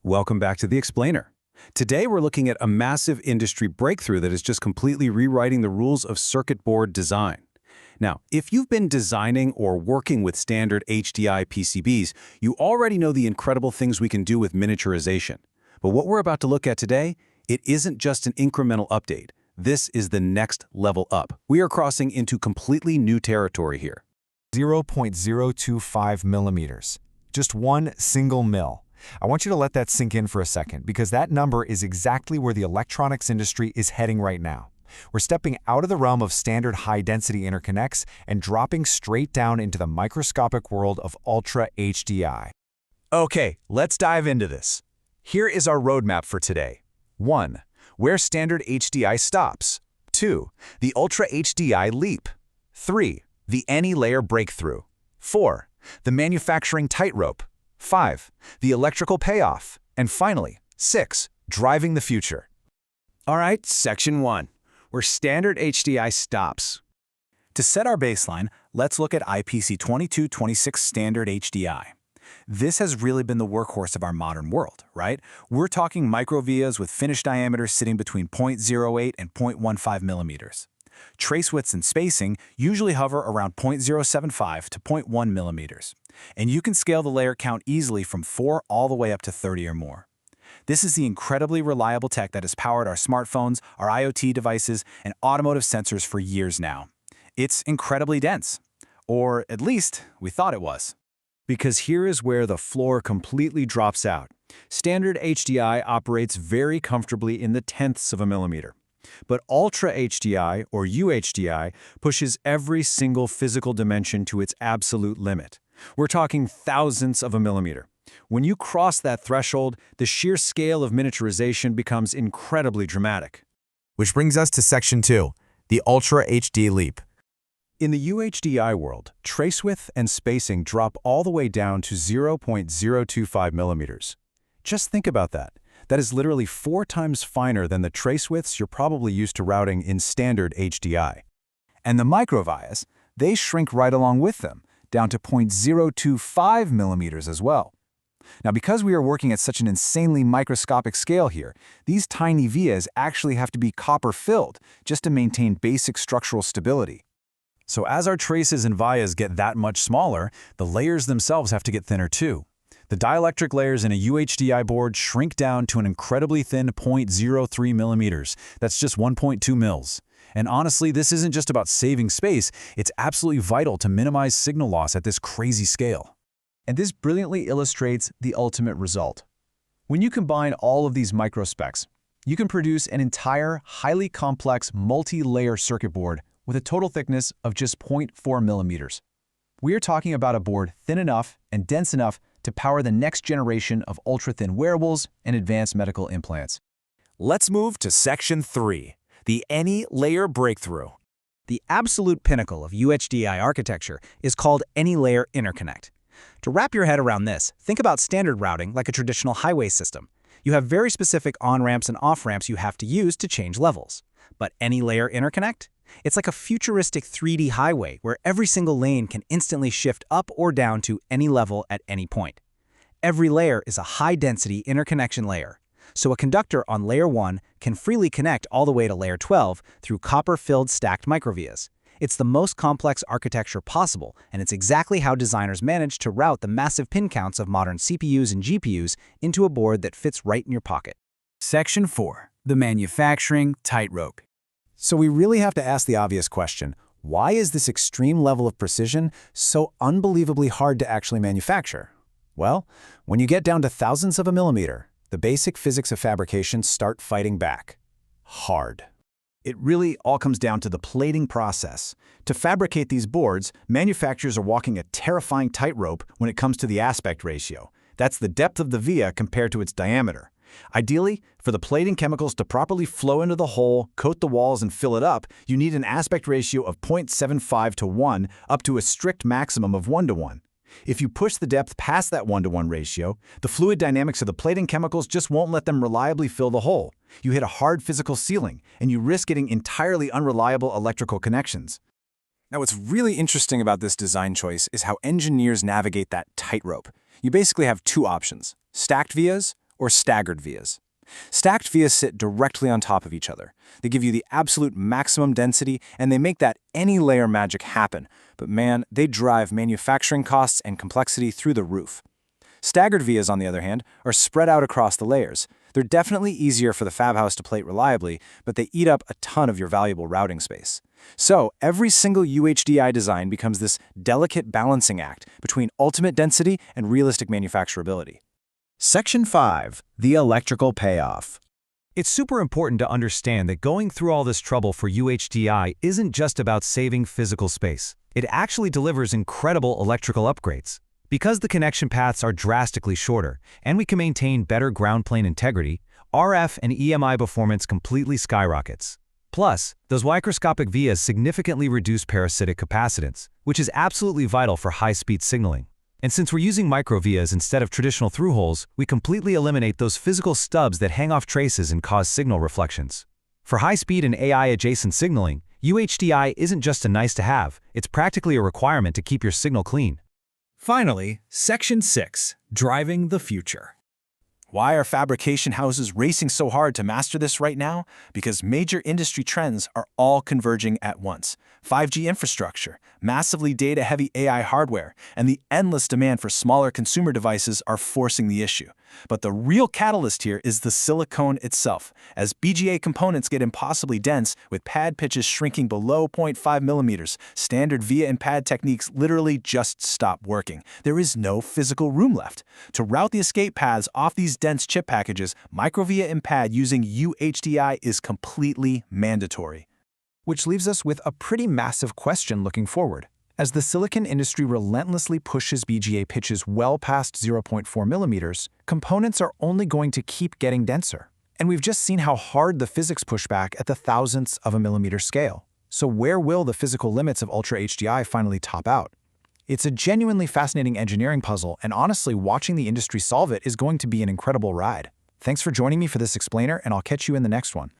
Welcome back to The Explainer. Today we're looking at a massive industry breakthrough that is just completely rewriting the rules of circuit board design. Now, if you've been designing or working with standard HDI PCBs, you already know the incredible things we can do with miniaturization. But what we're about to look at today, it isn't just an incremental update. This is the next level up. We are crossing into completely new territory here. 0.025 millimeters. Just one single mil. I want you to let that sink in for a second because that number is exactly where the electronics industry is heading right now. We're stepping out of the realm of standard high-density interconnects and dropping straight down into the microscopic world of Ultra-HDI. Okay, let's dive into this. Here is our roadmap for today. 1. Where standard HDI stops. 2. The Ultra-HDI leap. 3. The any-layer breakthrough. 4. The manufacturing tightrope. 5. The electrical payoff. And finally, 6. Driving the future. All right, Section 1. Where standard HDI stops. To set our baseline, let's look at IPC 2226 standard HDI. This has really been the workhorse of our modern world, right? We're talking microvias with finished diameters sitting between 0.08 and 0.15 millimeters. Trace widths and spacing usually hover around 0.075 to 0.1 millimeters, and you can scale the layer count easily from 4 all the way up to 30 or more. This is the incredibly reliable tech that has powered our smartphones, our IoT devices, and automotive sensors for years now. It's incredibly dense, or at least we thought it was. Because here is where the floor completely drops out. Standard HDI operates very comfortably in the tenths of a millimeter. But Ultra-HDI, or UHDI, pushes every single physical dimension to its absolute limit. We're talking thousandths of a millimeter. When you cross that threshold, the sheer scale of miniaturization becomes incredibly dramatic. Which brings us to Section 2, the Ultra-HD leap. In the UHDI world, trace width and spacing drop all the way down to 0.025 millimeters. Just think about that. That is literally 4 times finer than the trace widths you're probably used to routing in standard HDI. And the microvias, they shrink right along with them, down to 0.025 millimeters as well. Now, because we are working at such an insanely microscopic scale here, these tiny vias actually have to be copper-filled just to maintain basic structural stability. So as our traces and vias get that much smaller, the layers themselves have to get thinner too. The dielectric layers in a UHDI board shrink down to an incredibly thin 0.03 millimeters. That's just 1.2 mils. And honestly, this isn't just about saving space, it's absolutely vital to minimize signal loss at this crazy scale. And this brilliantly illustrates the ultimate result. When you combine all of these microspecs, you can produce an entire, highly complex, multi-layer circuit board with a total thickness of just 0.4 millimeters. We are talking about a board thin enough and dense enough to power the next generation of ultra-thin wearables and advanced medical implants. Let's move to Section 3, the any-layer breakthrough. The absolute pinnacle of UHDI architecture is called any-layer interconnect. To wrap your head around this, think about standard routing like a traditional highway system. You have very specific on-ramps and off-ramps you have to use to change levels. But any-layer interconnect? It's like a futuristic 3D highway where every single lane can instantly shift up or down to any level at any point. Every layer is a high-density interconnection layer, so a conductor on layer 1 can freely connect all the way to layer 12 through copper-filled stacked microvias. It's the most complex architecture possible, and it's exactly how designers managed to route the massive pin counts of modern CPUs and GPUs into a board that fits right in your pocket. Section 4, the manufacturing tightrope. So we really have to ask the obvious question, why is this extreme level of precision so unbelievably hard to actually manufacture? Well, when you get down to thousandths of a millimeter, the basic physics of fabrication start fighting back. Hard. It really all comes down to the plating process. To fabricate these boards, manufacturers are walking a terrifying tightrope when it comes to the aspect ratio. That's the depth of the via compared to its diameter. Ideally, for the plating chemicals to properly flow into the hole, coat the walls, and fill it up, you need an aspect ratio of 0.75 to 1 up to a strict maximum of 1 to 1. If you push the depth past that 1 to 1 ratio, the fluid dynamics of the plating chemicals just won't let them reliably fill the hole. You hit a hard physical ceiling, and you risk getting entirely unreliable electrical connections. Now, what's really interesting about this design choice is how engineers navigate that tightrope. You basically have 2 options, stacked vias or staggered vias. Stacked vias sit directly on top of each other. They give you the absolute maximum density, and they make that any layer magic happen. But man, they drive manufacturing costs and complexity through the roof. Staggered vias, on the other hand, are spread out across the layers. They're definitely easier for the fab house to plate reliably, but they eat up a ton of your valuable routing space. So, every single UHDI design becomes this delicate balancing act between ultimate density and realistic manufacturability. Section 5. The electrical payoff. It's super important to understand that going through all this trouble for UHDI isn't just about saving physical space. It actually delivers incredible electrical upgrades. Because the connection paths are drastically shorter, and we can maintain better ground plane integrity, RF and EMI performance completely skyrockets. Plus, those microscopic vias significantly reduce parasitic capacitance, which is absolutely vital for high-speed signaling. And since we're using microvias instead of traditional through-holes, we completely eliminate those physical stubs that hang off traces and cause signal reflections. For high-speed and AI-adjacent signaling, UHDI isn't just a nice-to-have, it's practically a requirement to keep your signal clean. Finally, Section 6. Driving the future. Why are fabrication houses racing so hard to master this right now? Because major industry trends are all converging at once. 5G infrastructure, massively data-heavy AI hardware, and the endless demand for smaller consumer devices are forcing the issue. But the real catalyst here is the silicone itself. As BGA components get impossibly dense, with pad pitches shrinking below 0.5 millimeters, standard via and pad techniques literally just stop working. There is no physical room left. To route the escape paths off these dense chip packages, microvia and pad using UHDI is completely mandatory. Which leaves us with a pretty massive question looking forward. As the silicon industry relentlessly pushes BGA pitches well past 0.4 millimeters, components are only going to keep getting denser. And we've just seen how hard the physics push back at the thousandths of a millimeter scale. So where will the physical limits of Ultra-HDI finally top out? It's a genuinely fascinating engineering puzzle, and honestly, watching the industry solve it is going to be an incredible ride. Thanks for joining me for this explainer, and I'll catch you in the next one.